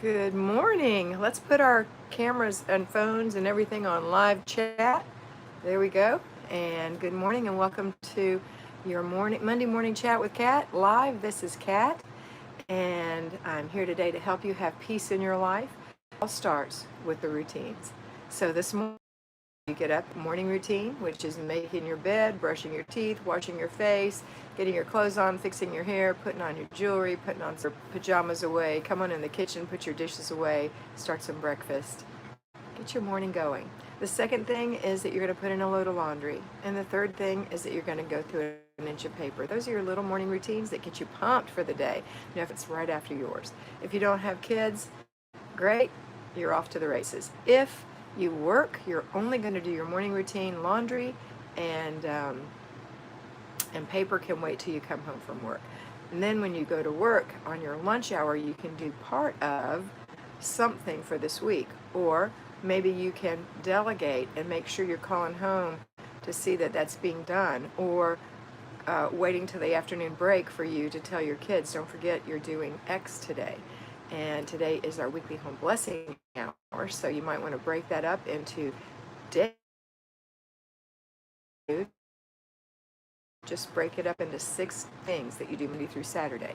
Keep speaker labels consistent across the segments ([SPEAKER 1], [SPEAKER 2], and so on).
[SPEAKER 1] Good morning. Let's put our cameras and phones and everything on live chat. There we go. And good morning and welcome to your Monday morning chat with Kat live. This is Kat and I'm here today to help you have peace in your life. It all starts with the routines. So this morning you get up, morning routine, which is making your bed, brushing your teeth, washing your face, getting your clothes on, fixing your hair, putting on your jewelry, putting on your pajamas away, come on in the kitchen, put your dishes away, start some breakfast. Get your morning going. The second thing is that you're going to put in a load of laundry. And the third thing is that you're going to go through an inch of paper. Those are your little morning routines that get you pumped for the day. You know, if it's right after yours. If you don't have kids, great, you're off to the races. If you work, you're only going to do your morning routine, laundry, and paper can wait till you come home from work. And then when you go to work on your lunch hour, you can do part of something for this week. Or maybe you can delegate and make sure you're calling home to see that that's being done. Or waiting till the afternoon break for you to tell your kids, don't forget you're doing X today. And today is our weekly home blessing hour, so you might want to break that up into day. Just break it up into 6 things that you do Monday through Saturday.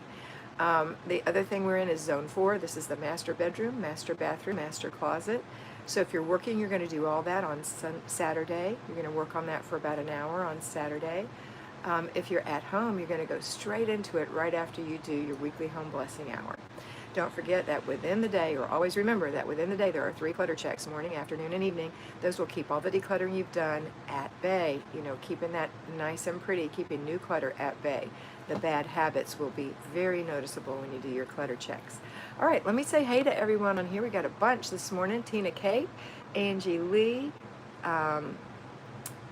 [SPEAKER 1] The other thing we're in is zone 4. This is the master bedroom, master bathroom, master closet. So if you're working, you're going to do all that on Saturday. You're going to work on that for about an hour on Saturday. If you're at home, you're going to go straight into it right after you do your weekly home blessing hour. Don't forget that within the day, or always remember that within the day, there are 3 clutter checks, morning, afternoon, and evening. Those will keep all the decluttering you've done at bay. You know, keeping that nice and pretty, keeping new clutter at bay. The bad habits will be very noticeable when you do your clutter checks. All right, let me say hey to everyone on here. We got a bunch this morning. Tina Kate, Angie Lee,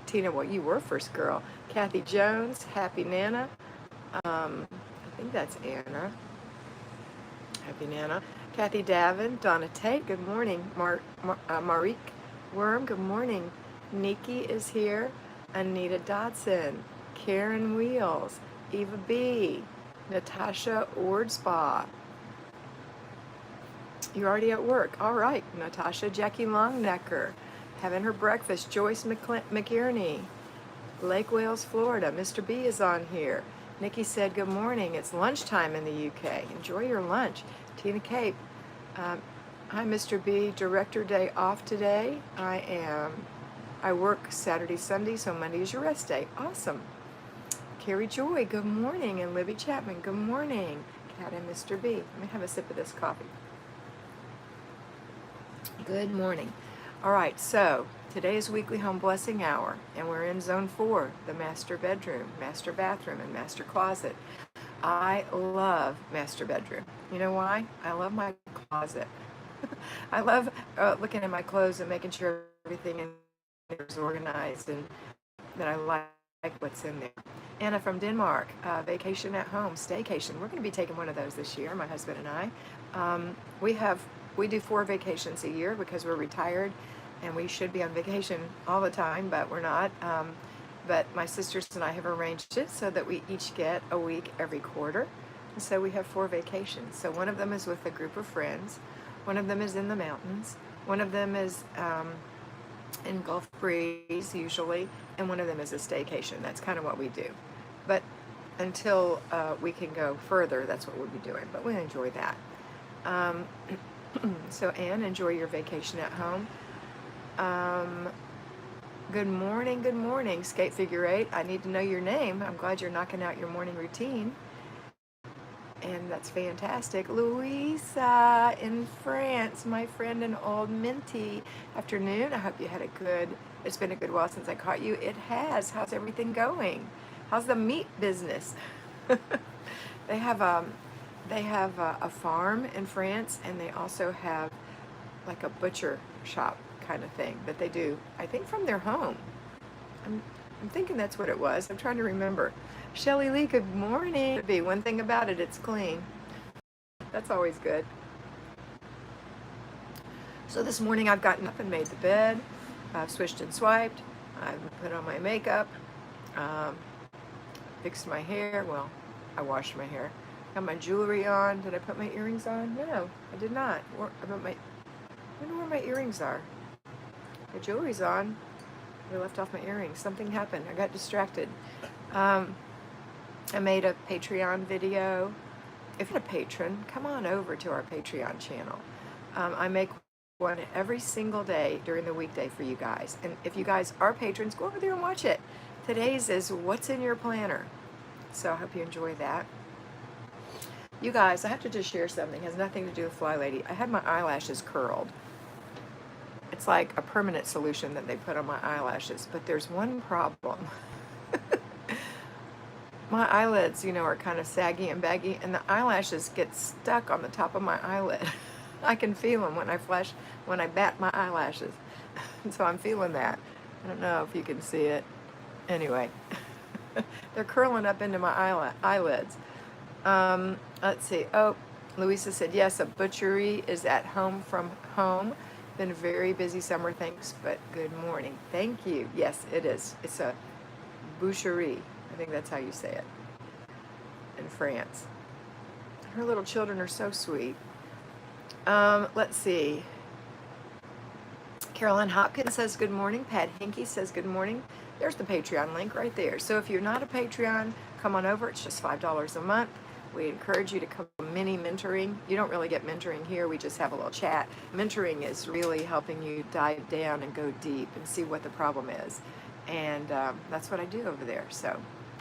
[SPEAKER 1] Tina, well, you were first girl. Kathy Jones, Happy Nana. I think that's Anna. Happy Nana. Kathy Davin, Donna Tate, good morning. Marique Worm, good morning. Nikki is here. Anita Dodson, Karen Wheels, Eva B, Natasha Ordspaw. You're already at work. All right, Natasha. Jackie Longnecker, having her breakfast. Joyce McIerney, Lake Wales, Florida. Mr. B is on here. Nikki said, good morning. It's lunchtime in the UK. Enjoy your lunch. Tina Cape. Hi, Mr. B. Director day off today. I work Saturday, Sunday, so Monday is your rest day. Awesome. Carrie Joy, good morning. And Libby Chapman, good morning. Kat and Mr. B. Let me have a sip of this coffee. Good morning. All right, so today is weekly home blessing hour, and we're in zone 4, the master bedroom, master bathroom, and master closet. I love master bedroom. You know why? I love my closet. I love looking at my clothes and making sure everything is organized and that I like what's in there. Anna from Denmark, vacation at home, staycation. We're going to be taking one of those this year, my husband and I. We do 4 vacations a year because we're retired and we should be on vacation all the time, but we're not. But my sisters and I have arranged it so that we each get a week every quarter. And so we have 4 vacations. So one of them is with a group of friends. One of them is in the mountains. One of them is in Gulf Breeze usually. And one of them is a staycation. That's kind of what we do. But until we can go further, that's what we'll be doing. But we enjoy that. So Anne, enjoy your vacation at home. Good morning, Skate Figure 8. I need to know your name. I'm glad you're knocking out your morning routine. And that's fantastic. Louisa in France, my friend and old Minty. Afternoon, I hope you had it's been a good while since I caught you. It has. How's everything going? How's the meat business? They have a farm in France, and they also have like a butcher shop kind of thing that they do, I think, from their home. I'm thinking that's what it was. I'm trying to remember. Shelly Lee, good morning. One thing about it, it's clean. That's always good. So this morning I've gotten up and made the bed. I've swished and swiped. I've put on my makeup. Fixed my hair. Well, I washed my hair. Got my jewelry on. Did I put my earrings on? No, I did not. I wonder where my earrings are. My jewelry's on. I left off my earrings. Something happened. I got distracted. I made a Patreon video. If you're a patron, come on over to our Patreon channel. I make one every single day during the weekday for you guys. And if you guys are patrons, go over there and watch it. Today's is What's in Your Planner. So I hope you enjoy that. You guys, I have to just share something. It has nothing to do with Flylady. I had my eyelashes curled. It's like a permanent solution that they put on my eyelashes. But there's one problem. My eyelids, are kind of saggy and baggy, and the eyelashes get stuck on the top of my eyelid. I can feel them when I bat my eyelashes. So I'm feeling that. I don't know if you can see it. Anyway, they're curling up into my eyelids. Let's see. Oh, Louisa said, yes, a butchery is at home from home. Been a very busy summer, thanks, but good morning. Thank you. Yes, it is. It's a boucherie. I think that's how you say it in France. Her little children are so sweet. Let's see. Caroline Hopkins says good morning. Pat Hinky says good morning. There's the Patreon link right there. So if you're not a Patreon, come on over. It's just $5 a month. We encourage you to come mini mentoring. You don't really get mentoring here. We just have a little chat. Mentoring is really helping you dive down and go deep and see what the problem is. And that's what I do over there. So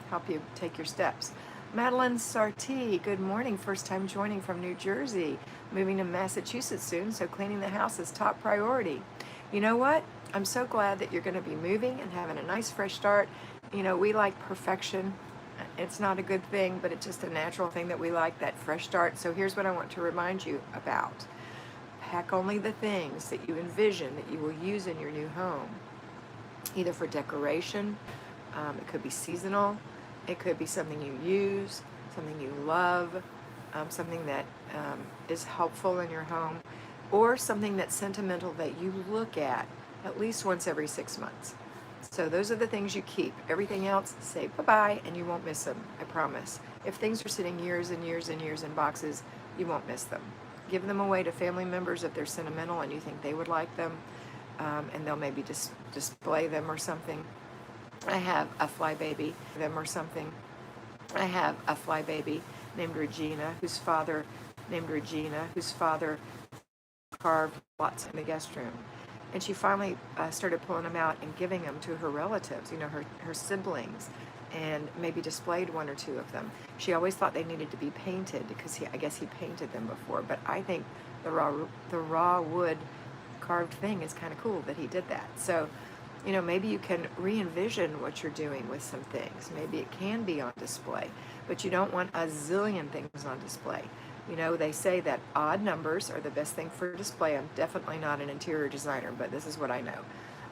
[SPEAKER 1] help you take your steps. Madeline Sarti, good morning. First time joining from New Jersey. Moving to Massachusetts soon, so cleaning the house is top priority. You know what? I'm so glad that you're going to be moving and having a nice fresh start. We like perfection. It's not a good thing, but it's just a natural thing that we like, that fresh start. So here's what I want to remind you about. Pack only the things that you envision that you will use in your new home, either for decoration, it could be seasonal, it could be something you use, something you love, something that is helpful in your home, or something that's sentimental that you look at least once every 6 months. So those are the things you keep. Everything else, say bye-bye, and you won't miss them, I promise. If things are sitting years and years and years in boxes, you won't miss them. Give them away to family members if they're sentimental and you think they would like them, and they'll maybe display them or something. I have a flybaby named Regina, whose father carved lots in the guest room. And she finally started pulling them out and giving them to her relatives, her siblings, and maybe displayed one or two of them. She always thought they needed to be painted because I guess he painted them before, but I think the raw wood carved thing is kind of cool that he did that. So, maybe you can re-envision what you're doing with some things. Maybe it can be on display, but you don't want a zillion things on display. They say that odd numbers are the best thing for display. I'm definitely not an interior designer, but this is what I know.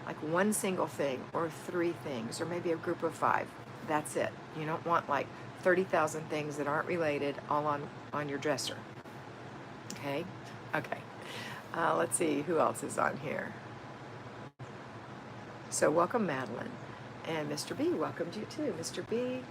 [SPEAKER 1] Like one single thing or 3 things or maybe a group of 5. That's it. You don't want like 30,000 things that aren't related all on your dresser. Okay? Okay. Let's see who else is on here. So welcome Madeline. And Mr. B, welcomed you too. Mr. B.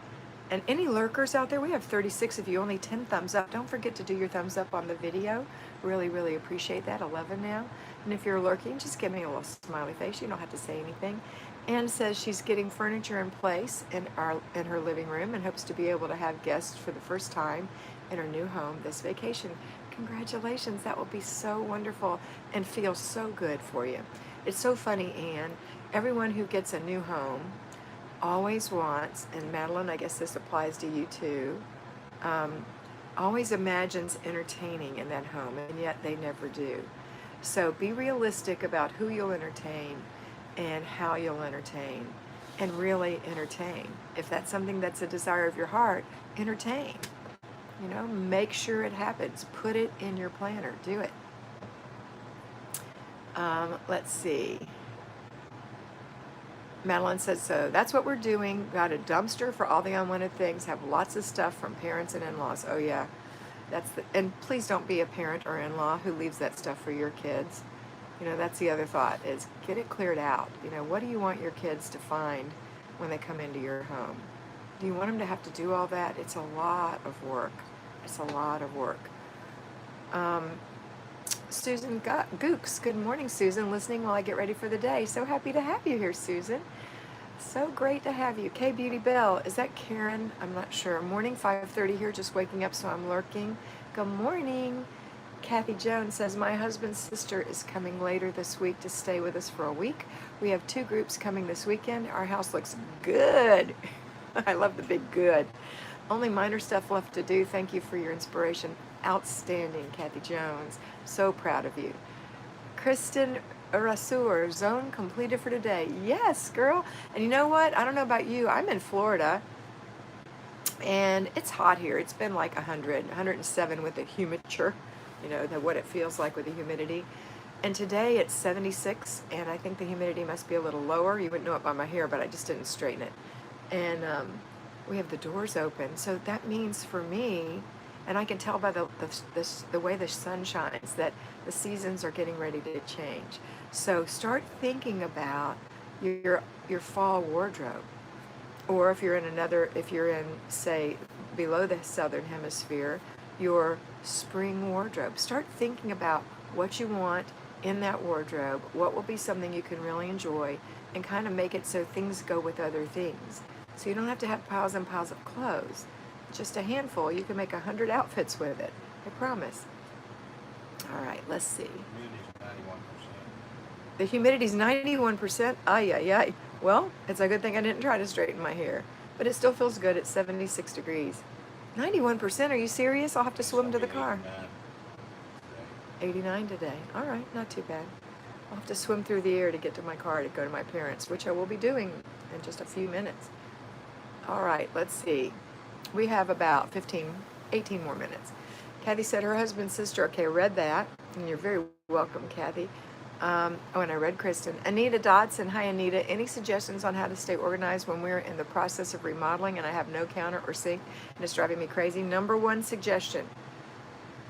[SPEAKER 1] And any lurkers out there, we have 36 of you, only 10 thumbs up. Don't forget to do your thumbs up on the video. Really, really appreciate that. 11 now. And if you're lurking, just give me a little smiley face. You don't have to say anything. Anne says she's getting furniture in place in her living room and hopes to be able to have guests for the first time in her new home this vacation. Congratulations. That will be so wonderful and feel so good for you. It's so funny, Anne. Everyone who gets a new home always wants, and Madeline, I guess this applies to you too, always imagines entertaining in that home, and yet they never do. So be realistic about who you'll entertain and how you'll entertain, and really entertain. If that's something that's a desire of your heart, entertain. Make sure it happens. Put it in your planner. Do it. Let's see. Madeline says, so that's what we're doing. Got a dumpster for all the unwanted things. Have lots of stuff from parents and in-laws. Oh yeah, and please don't be a parent or in-law who leaves that stuff for your kids. That's the other thought, is get it cleared out. What do you want your kids to find when they come into your home? Do you want them to have to do all that? It's a lot of work. It's a lot of work. Susan Gooks. Good morning, Susan. Listening while I get ready for the day. So happy to have you here, Susan. So great to have you. K Beauty Bell. Is that Karen? I'm not sure. Morning, 5:30 here. Just waking up, so I'm lurking. Good morning. Kathy Jones says, my husband's sister is coming later this week to stay with us for a week. We have 2 groups coming this weekend. Our house looks good. I love the big good. Only minor stuff left to do. Thank you for your inspiration. Outstanding, Kathy Jones. So proud of you. Kristen Rasur, zone completed for today. Yes, girl. And you know what? I don't know about you. I'm in Florida, and it's hot here. It's been like 100, 107 with the humidity, what it feels like with the humidity. And today it's 76, and I think the humidity must be a little lower. You wouldn't know it by my hair, but I just didn't straighten it. And we have the doors open, so that means for me, and I can tell by the way the sun shines that the seasons are getting ready to change. So start thinking about your fall wardrobe, or if you're in, say, below the southern hemisphere, your spring wardrobe. Start thinking about what you want in that wardrobe, what will be something you can really enjoy, and kind of make it so things go with other things. So you don't have to have piles and piles of clothes. Just a handful. You can make 100 outfits with it. I promise. All right, let's see. The humidity's 91%. Ay, ay, ay. Well, it's a good thing I didn't try to straighten my hair. But it still feels good at 76 degrees. 91%? Are you serious? I'll have to swim to the car. 89 today. All right, not too bad. I'll have to swim through the air to get to my car to go to my parents', which I will be doing in just a few minutes. All right, let's see. We have about 18 more minutes. Kathy said her husband's sister. Okay, read that. And you're very welcome, Kathy. And I read Kristen. Anita Dodson. Hi, Anita. Any suggestions on how to stay organized when we're in the process of remodeling and I have no counter or sink and it's driving me crazy? Number 1 suggestion,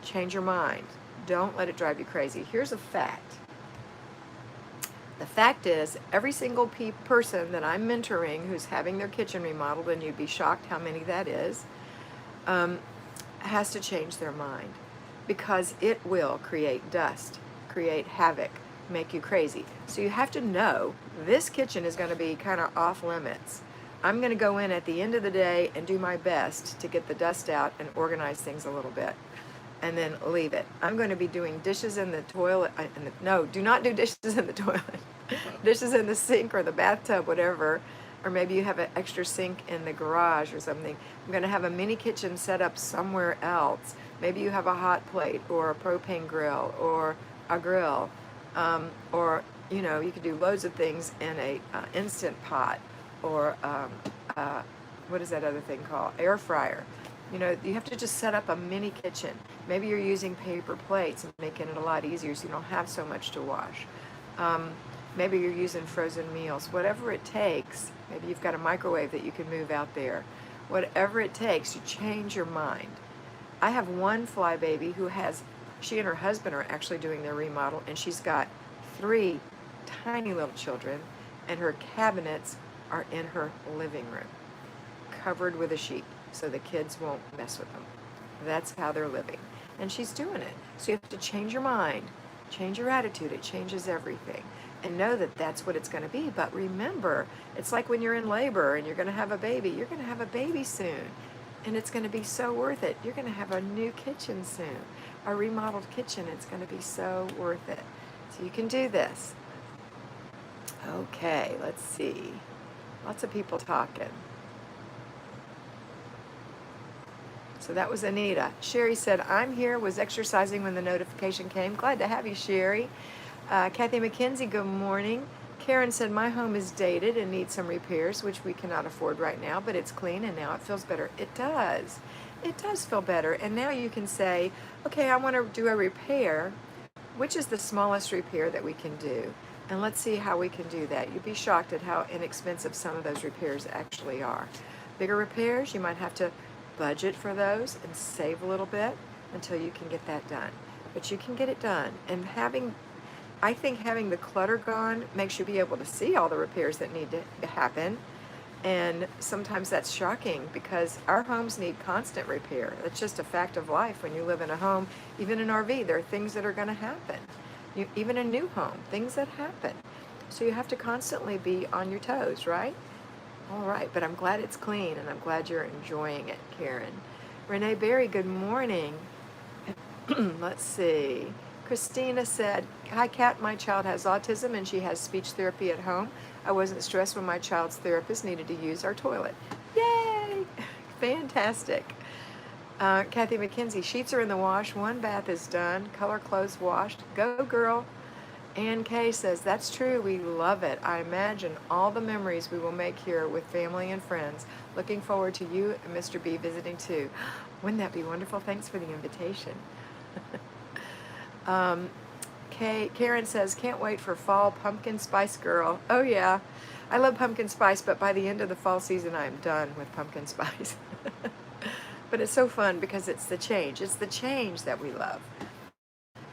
[SPEAKER 1] change your mind. Don't let it drive you crazy. Here's a fact. The fact is, every single person that I'm mentoring who's having their kitchen remodeled, and you'd be shocked how many that is, has to change their mind, because it will create dust, create havoc, make you crazy. So you have to know this kitchen is going to be kind of off limits. I'm going to go in at the end of the day and do my best to get the dust out and organize things a little bit, and then leave it. I'm going to be doing dishes in the toilet. No, do not do dishes in the toilet. Dishes in the sink or the bathtub, whatever. Or maybe you have an extra sink in the garage or something. I'm going to have a mini kitchen set up somewhere else. Maybe you have a hot plate or a propane grill or a grill. Or, you could do loads of things in a instant pot, or what is that other thing called? Air fryer. You have to just set up a mini kitchen. Maybe you're using paper plates and making it a lot easier so you don't have so much to wash. Maybe you're using frozen meals. Whatever it takes. Maybe you've got a microwave that you can move out there. Whatever it takes, you change your mind. I have one Flybaby who she and her husband are actually doing their remodel, and she's got 3 tiny little children, and her cabinets are in her living room, covered with a sheet, so the kids won't mess with them. That's how they're living. And she's doing it. So you have to change your mind, change your attitude. It changes everything. And know that that's what it's going to be. But remember, it's like when you're in labor and you're going to have a baby. You're going to have a baby soon. And it's going to be so worth it. You're going to have a new kitchen soon. A remodeled kitchen. It's going to be so worth it. So you can do this. Okay, let's see. Lots of people talking. So that was Anita. Sherry said, I'm here, was exercising when the notification came. Glad to have you, Sherry. Kathy McKenzie, good morning. Karen said, my home is dated and needs some repairs, which we cannot afford right now, but it's clean and now it feels better. It does. It does feel better. And now you can say, okay, I want to do a repair. Which is the smallest repair that we can do? And let's see how we can do that. You'd be shocked at how inexpensive some of those repairs actually are. Bigger repairs, you might have to budget for those and save a little bit until you can get that done. But you can get it done. And I think having the clutter gone makes you be able to see all the repairs that need to happen. And sometimes that's shocking because our homes need constant repair. That's just a fact of life. When you live in a home, even an RV, there are things that are going to happen. Even a new home, things that happen. So you have to constantly be on your toes, right? All right, but I'm glad it's clean and I'm glad you're enjoying it, Karen. Renee Berry, good morning. Let's see. Christina said, "Hi, Kat. My child has autism and she has speech therapy at home. I wasn't stressed when my child's therapist needed to use our toilet." Yay! Fantastic. Kathy McKenzie, sheets are in the wash. One bath is done. Color clothes washed. Go, girl. Ann Kay says, "That's true. We love it. I imagine all the memories we will make here with family and friends. Looking forward to you and Mr. B visiting too." Wouldn't that be wonderful? Thanks for the invitation. Karen says, "Can't wait for fall pumpkin spice girl." Oh yeah, I love pumpkin spice, but by the end of the fall season, I'm done with pumpkin spice. But it's so fun because it's the change. It's the change that we love.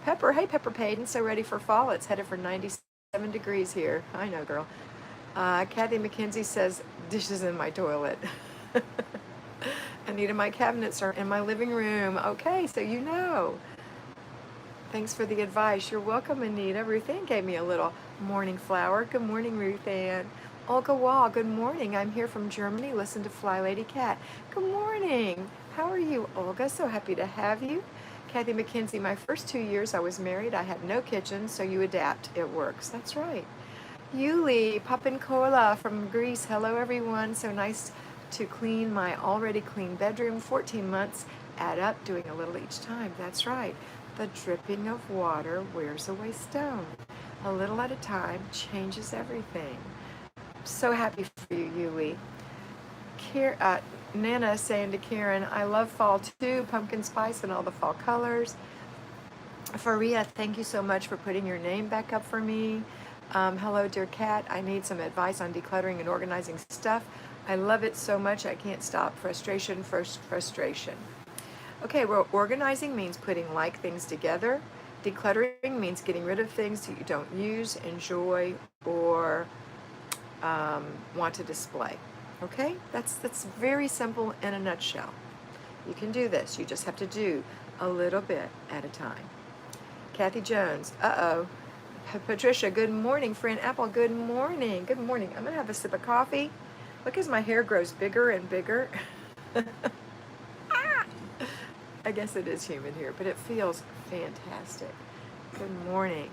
[SPEAKER 1] Pepper, hey Pepper Payton, so ready for fall. It's headed for 97 degrees here. I know, girl. Kathy McKenzie says, "Dishes in my toilet." Anita, my cabinets are in my living room. Okay, so you know. Thanks for the advice. You're welcome, Anita. Ruth Ann gave me a little morning flower. Good morning, Ruth Ann. Olga Wall, good morning. I'm here from Germany. Listen to Flylady Kat. Good morning. How are you, Olga? So happy to have you. Kathy McKenzie, my first 2 years I was married, I had no kitchen, so you adapt. It works. That's right. Yuli Papinkola from Greece. Hello, everyone. So nice to clean my already clean bedroom. 14 months. Add up, doing a little each time. That's right. The dripping of water wears away stone. A little at a time changes everything. So happy for you, Yuli. Nana saying to Karen, "I love fall too, pumpkin spice and all the fall colors." Faria, thank you so much for putting your name back up for me. Hello, dear Kat. I need some advice on decluttering and organizing stuff. I love it so much I can't stop. Frustration, frustration. Okay, well, organizing means putting like things together. Decluttering means getting rid of things that you don't use, enjoy, or want to display. Okay, that's very simple in a nutshell. You can do this. You just have to do a little bit at a time. Kathy Jones, Patricia, good morning. Friend Apple, good morning. Good morning. I'm gonna have a sip of coffee. Look as my hair grows bigger and bigger. I guess it is humid here, but it feels fantastic. Good morning.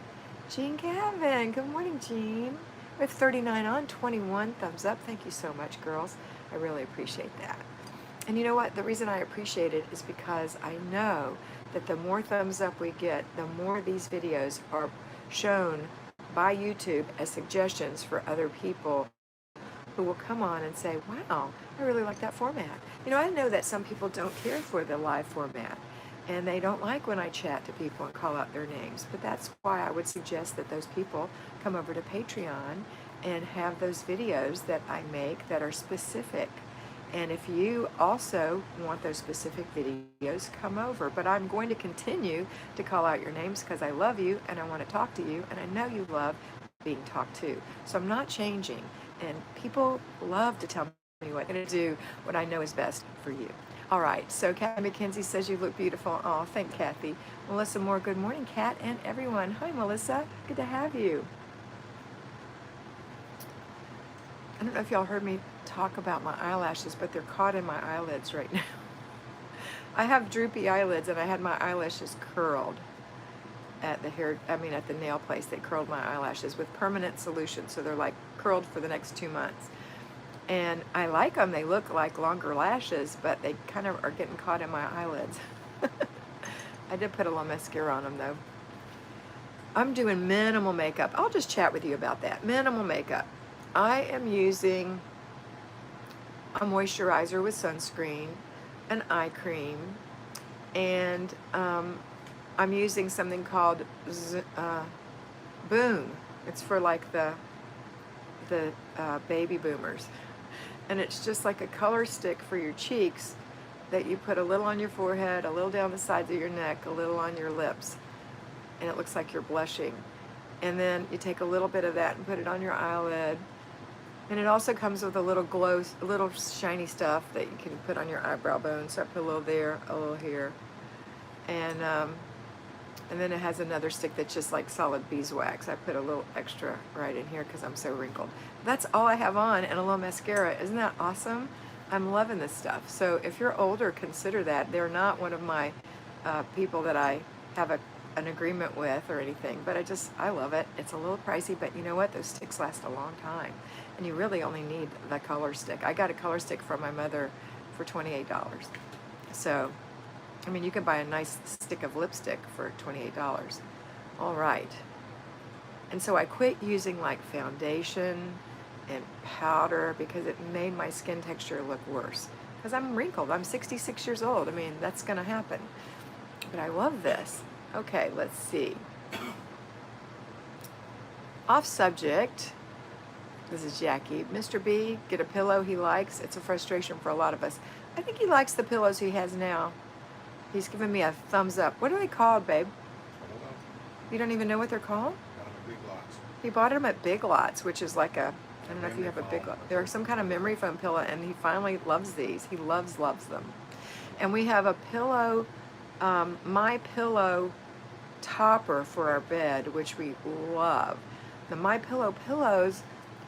[SPEAKER 1] Jean Gavin, good morning, Jean. We have 39 on, 21 thumbs up. Thank you so much, girls. I really appreciate that. And you know what? The reason I appreciate it is because I know that the more thumbs up we get, the more these videos are shown by YouTube as suggestions for other people who will come on and say, "Wow, I really like that format." You know, I know that some people don't care for the live format and they don't like when I chat to people and call out their names, but that's why I would suggest that those people come over to Patreon and have those videos that I make that are specific. And if you also want those specific videos, come over. But I'm going to continue to call out your names because I love you and I want to talk to you, and I know you love being talked to. So I'm not changing. And people love to tell me what I'm going to do, what I know is best for you. All right, so Kathy McKenzie says you look beautiful. Oh, thank Kathy. Melissa Moore, good morning, Kat and everyone. Hi, Melissa. Good to have you. I don't know if y'all heard me talk about my eyelashes, but they're caught in my eyelids right now. I have droopy eyelids, and I had my eyelashes curled at the nail place. They curled my eyelashes with permanent solution, so they're like curled for the next 2 months. And I like them. They look like longer lashes, but they kind of are getting caught in my eyelids. I did put a little mascara on them, though. I'm doing minimal makeup. I'll just chat with you about that. Minimal makeup. I am using a moisturizer with sunscreen, an eye cream, and I'm using something called Boom. It's for like the baby boomers. And it's just like a color stick for your cheeks that you put a little on your forehead, a little down the sides of your neck, a little on your lips, and it looks like you're blushing. And then you take a little bit of that and put it on your eyelid, And it also comes with a little glow, a little shiny stuff that you can put on your eyebrow bone. So I put a little there, a little here. And then it has another stick that's just like solid beeswax. I put a little extra right in here because I'm so wrinkled. That's all I have on, and a little mascara. Isn't that awesome? I'm loving this stuff. So if you're older, consider that. They're not one of my people that I have an agreement with or anything, but I love it. It's a little pricey, but you know what? Those sticks last a long time, and you really only need the color stick. I got a color stick from my mother for $28. So I mean, you can buy a nice stick of lipstick for $28. All right. And so I quit using like foundation and powder because it made my skin texture look worse. Because I'm wrinkled. I'm 66 years old. I mean, that's going to happen. But I love this. Okay, let's see. Off subject. This is Jackie. Mr. B, get a pillow he likes. It's a frustration for a lot of us. I think he likes the pillows he has now. He's giving me a thumbs up. What are they called, babe?
[SPEAKER 2] I don't know.
[SPEAKER 1] You don't even know what they're called?
[SPEAKER 2] Got them at Big Lots.
[SPEAKER 1] He bought them at Big Lots, which is like I don't know if you have a Big Lot. They're some kind of memory foam pillow, and he finally loves these. He loves them. And we have a pillow, My Pillow topper for our bed, which we love. The My Pillow pillows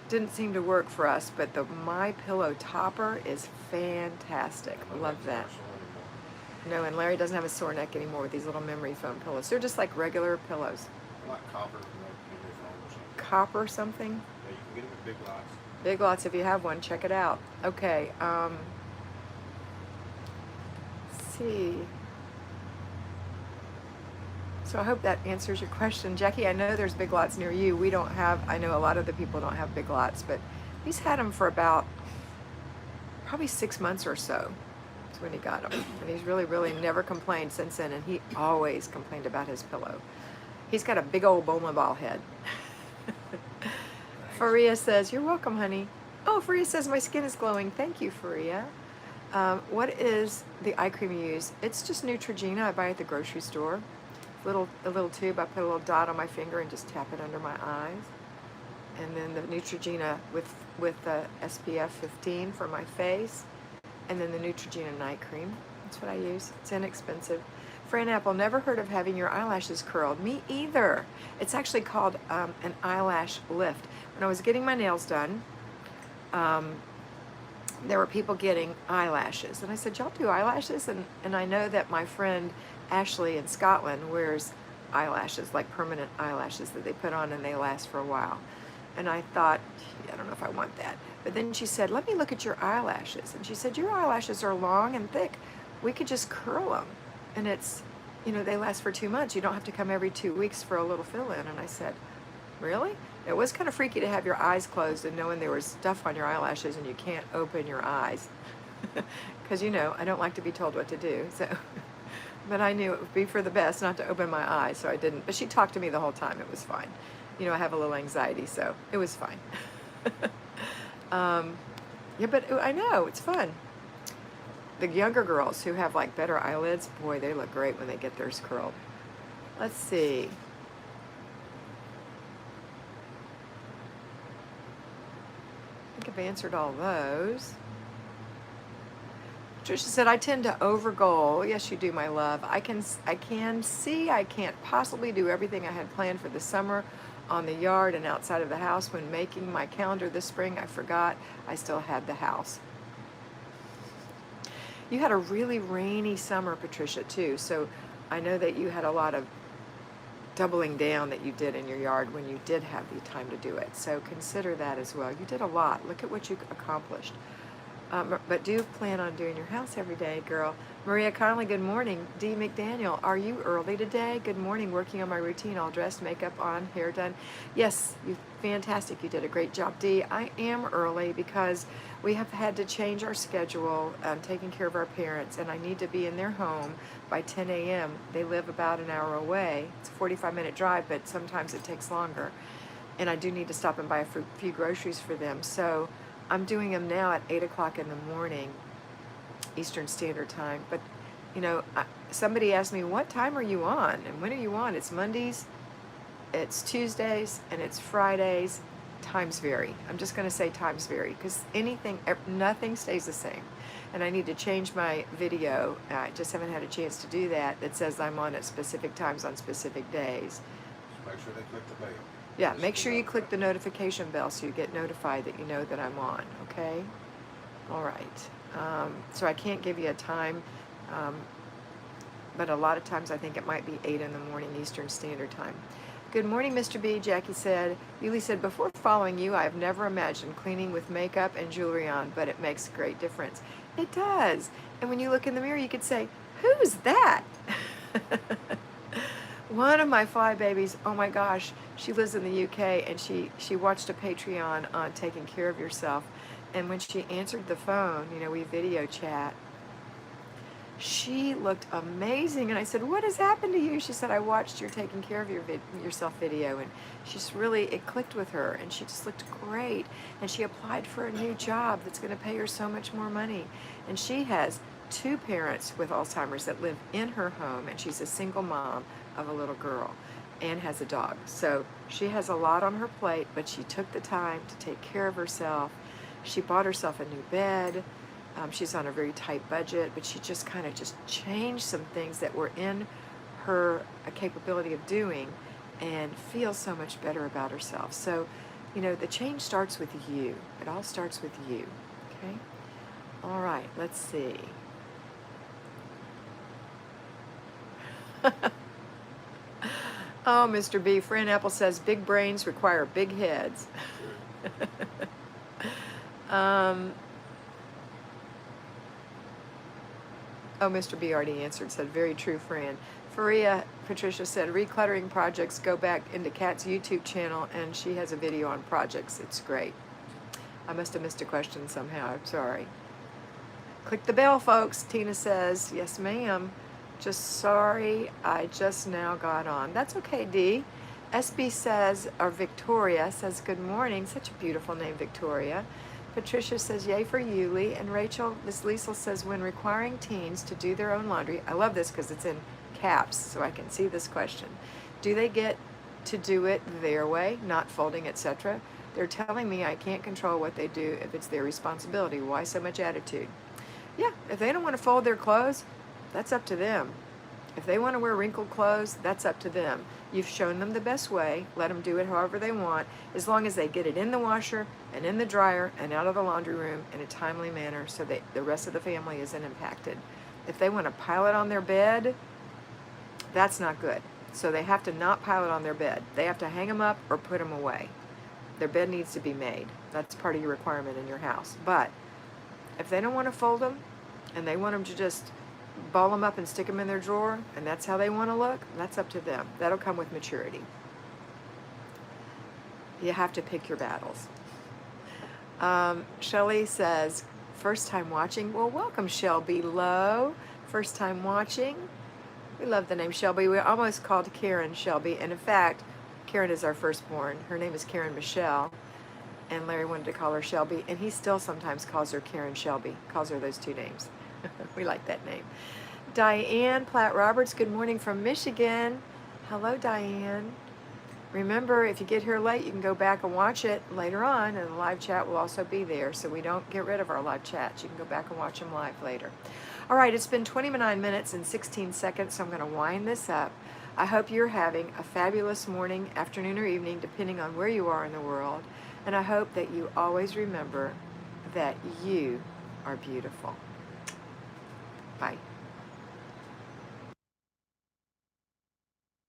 [SPEAKER 1] didn't seem to work for us, but the My Pillow topper is fantastic. Love that. No, and Larry doesn't have a sore neck anymore with these little memory foam pillows. They're just like regular pillows.
[SPEAKER 2] Like copper, memory foam or something.
[SPEAKER 1] Copper something?
[SPEAKER 2] Yeah, you can get them at Big Lots.
[SPEAKER 1] Big Lots, if you have one, check it out. Okay, let's see. So I hope that answers your question. Jackie, I know there's Big Lots near you. We don't have, I know a lot of the people don't have Big Lots, but he's had them for about probably 6 months or so. When he got them, and he's really never complained since then, and he always complained about his pillow. He's got a big old bowling ball head. Faria says, you're welcome, honey. Oh, Faria says my skin is glowing. Thank you, Faria. What is the eye cream you use? It's just Neutrogena. I buy it at the grocery store. A little tube. I put a little dot on my finger and just tap it under my eyes. And then the Neutrogena with the SPF 15 for my face. And then the Neutrogena night cream. That's what I use. It's inexpensive. Fran Apple, never heard of having your eyelashes curled. Me either. It's actually called an eyelash lift. When I was getting my nails done, there were people getting eyelashes. And I said, y'all do eyelashes? And I know that my friend Ashley in Scotland wears eyelashes, like permanent eyelashes that they put on and they last for a while. And I thought, I don't know if I want that. But then she said, let me look at your eyelashes. And she said, your eyelashes are long and thick. We could just curl them. And it's, they last for 2 months. You don't have to come every 2 weeks for a little fill-in. And I said, really? It was kind of freaky to have your eyes closed and knowing there was stuff on your eyelashes and you can't open your eyes. Because, I don't like to be told what to do. So, but I knew it would be for the best not to open my eyes, so I didn't. But she talked to me the whole time. It was fine. I have a little anxiety, so it was fine. Yeah, but I know, it's fun. The younger girls who have like better eyelids, boy, they look great when they get theirs curled. Let's see. I think I've answered all those. Tricia said, I tend to overgoal. Yes, you do, my love. I can see I can't possibly do everything I had planned for the summer on the yard and outside of the house. When making my calendar this spring, I forgot I still had the house. You had a really rainy summer, Patricia, too, so I know that you had a lot of doubling down that you did in your yard when you did have the time to do it. So consider that as well. You did a lot. Look at what you accomplished. But do plan on doing your house every day, girl. Maria Conley, good morning. Dee McDaniel, are you early today? Good morning, working on my routine, all dressed, makeup on, hair done. Yes, fantastic. You did a great job, Dee. I am early because we have had to change our schedule, taking care of our parents, and I need to be in their home by 10 a.m. They live about an hour away. It's a 45-minute drive, but sometimes it takes longer. And I do need to stop and buy a few groceries for them. So I'm doing them now at 8 o'clock in the morning, Eastern Standard Time. But, somebody asked me, what time are you on? And when are you on? It's Mondays, it's Tuesdays, and it's Fridays. times vary. I'm just going to say times vary because nothing stays the same. And I need to change my video. I just haven't had a chance to do that. That says I'm on at specific times on specific days.
[SPEAKER 2] Just make sure they click the bell.
[SPEAKER 1] Yeah, make sure you click the notification bell so you get notified that you know that I'm on, okay? All right. So I can't give you a time, but a lot of times I think it might be 8 in the morning Eastern Standard Time. Good morning, Mr. B, Jackie said. Yuli said, before following you, I've never imagined cleaning with makeup and jewelry on, but it makes a great difference. It does. And when you look in the mirror, you could say, who's that? One of my fly babies, oh my gosh, she lives in the UK, and she watched a Patreon on taking care of yourself. And when she answered the phone, you know, we video chat, she looked amazing. And I said, what has happened to you? She said, I watched your taking care of yourself video, and she's really, it clicked with her, and she just looked great. And she applied for a new job that's going to pay her so much more money. And she has 2 parents with Alzheimer's that live in her home, and she's a single mom of a little girl and has a dog. So she has a lot on her plate, but she took the time to take care of herself. She bought herself a new bed. She's on a very tight budget, but she just kind of just changed some things that were in her capability of doing and feels so much better about herself. So, you know, the change starts with you. It all starts with you, okay? All right, let's see. Oh, Mr. B, Fran Apple says, big brains require big heads. Oh, Mr. B already answered, said, very true, Fran. Faria Patricia said, recluttering projects, go back into Kat's YouTube channel, and she has a video on projects. It's great. I must have missed a question somehow. I'm sorry. Click the bell, folks. Tina says, yes, ma'am. Just sorry, I just now got on. That's okay, Dee. SB says, or Victoria says, good morning. Such a beautiful name, Victoria. Patricia says, yay for Yuli. And Rachel, Miss Liesel says, when requiring teens to do their own laundry, I love this because it's in caps, so I can see this question. Do they get to do it their way, not folding, etc.? They're telling me I can't control what they do if it's their responsibility. Why so much attitude? Yeah, if they don't want to fold their clothes, that's up to them. If they want to wear wrinkled clothes, that's up to them. You've shown them the best way. Let them do it however they want, as long as they get it in the washer and in the dryer and out of the laundry room in a timely manner so that the rest of the family isn't impacted. If they want to pile it on their bed, that's not good. So they have to not pile it on their bed. They have to hang them up or put them away. Their bed needs to be made. That's part of your requirement in your house. But if they don't want to fold them and they want them to just ball them up and stick them in their drawer, and that's how they want to look, that's up to them. That'll come with maturity. You have to pick your battles. Shelly says, first time watching. Well, welcome, Shelby Lowe. First time watching. We love the name Shelby. We almost called Karen Shelby, and in fact, Karen is our firstborn. Her name is Karen Michelle, and Larry wanted to call her Shelby, and he still sometimes calls her Karen Shelby, calls her those 2 names. We like that name. Diane Platt Roberts, good morning from Michigan. Hello, Diane. Remember, if you get here late, you can go back and watch it later on, and the live chat will also be there, so we don't get rid of our live chats. You can go back and watch them live later. All right, it's been 29 minutes and 16 seconds, so I'm going to wind this up. I hope you're having a fabulous morning, afternoon, or evening, depending on where you are in the world, and I hope that you always remember that you are beautiful. Bye.